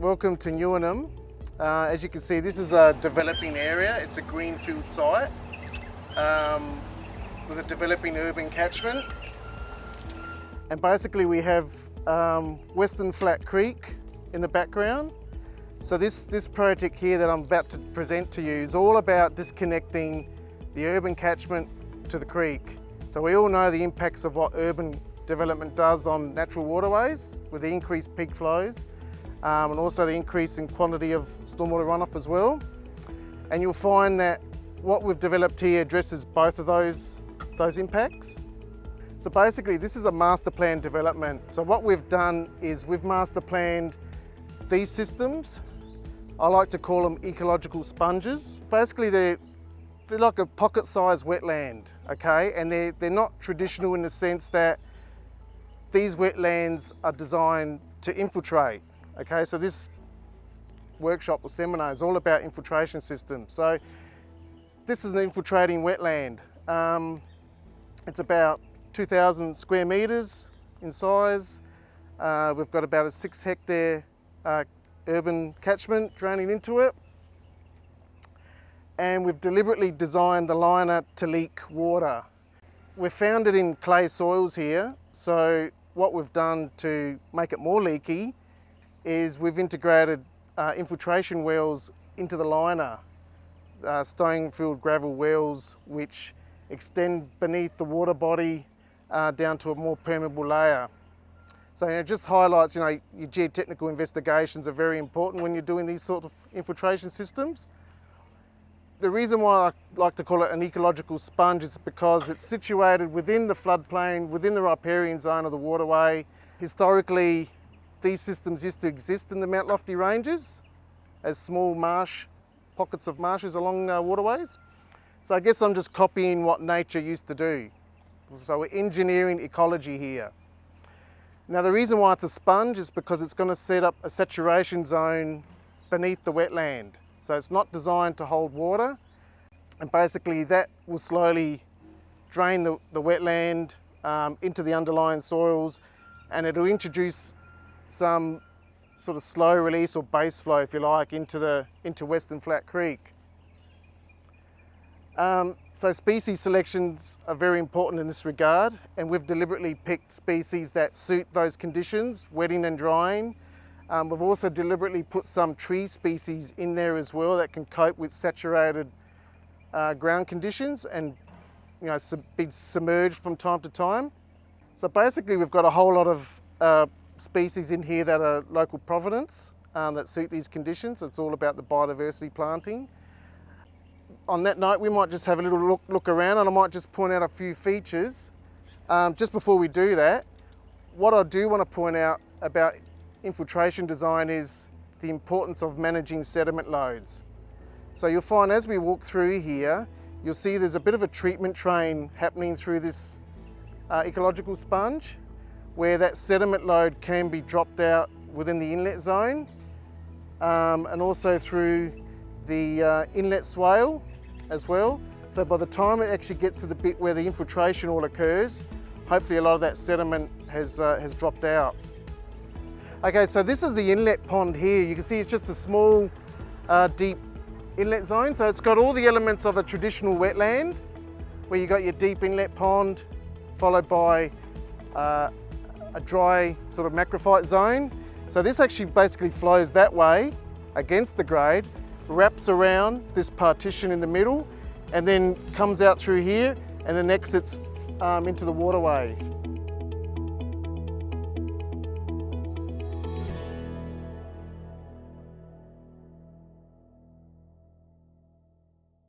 welcome to Newenham. As you can see, this is a developing area. It's a greenfield site with a developing urban catchment. And basically we have Western Flat Creek in the background. So this project here that I'm about to present to you is all about disconnecting the urban catchment to the creek. So we all know the impacts of what urban development does on natural waterways with the increased peak flows and also the increase in quantity of stormwater runoff as well. And you'll find that what we've developed here addresses both of those impacts. So basically this is a master plan development. So what we've done is we've master planned these systems. I like to call them ecological sponges. Basically they're like a pocket-sized wetland, okay? And they're not traditional in the sense that these wetlands are designed to infiltrate, okay? So this workshop or seminar is all about infiltration systems. So this is an infiltrating wetland. It's about 2,000 square metres in size. We've got about a 6 hectare urban catchment draining into it. And we've deliberately designed the liner to leak water. We're founded in clay soils here, so what we've done to make it more leaky is we've integrated infiltration wells into the liner, stone-filled gravel wells which extend beneath the water body down to a more permeable layer. So it just highlights, your geotechnical investigations are very important when you're doing these sort of infiltration systems. The reason why I like to call it an ecological sponge is because it's situated within the floodplain, within the riparian zone of the waterway. Historically, these systems used to exist in the Mount Lofty Ranges as small pockets of marshes along waterways. So I guess I'm just copying what nature used to do. So we're engineering ecology here. Now the reason why it's a sponge is because it's going to set up a saturation zone beneath the wetland. So it's not designed to hold water, and basically that will slowly drain the wetland into the underlying soils, and it'll introduce some sort of slow release or base flow, if you like, into Western Flat Creek. So species selections are very important in this regard, and we've deliberately picked species that suit those conditions, wetting and drying. We've also deliberately put some tree species in there as well that can cope with saturated ground conditions and be submerged from time to time. So basically we've got a whole lot of species in here that are local provenance that suit these conditions. It's all about the biodiversity planting. On that note, we might just have a little look around, and I might just point out a few features. Just before we do that, what I do want to point out about infiltration design is the importance of managing sediment loads. So you'll find as we walk through here, you'll see there's a bit of a treatment train happening through this ecological sponge, where that sediment load can be dropped out within the inlet zone and also through the inlet swale as well. So by the time it actually gets to the bit where the infiltration all occurs, hopefully a lot of that sediment has dropped out. Okay, so this is the inlet pond here. You can see it's just a small, deep inlet zone. So it's got all the elements of a traditional wetland, where you got your deep inlet pond, followed by a dry sort of macrophyte zone. So this actually basically flows that way against the grade, wraps around this partition in the middle, and then comes out through here and then exits into the waterway.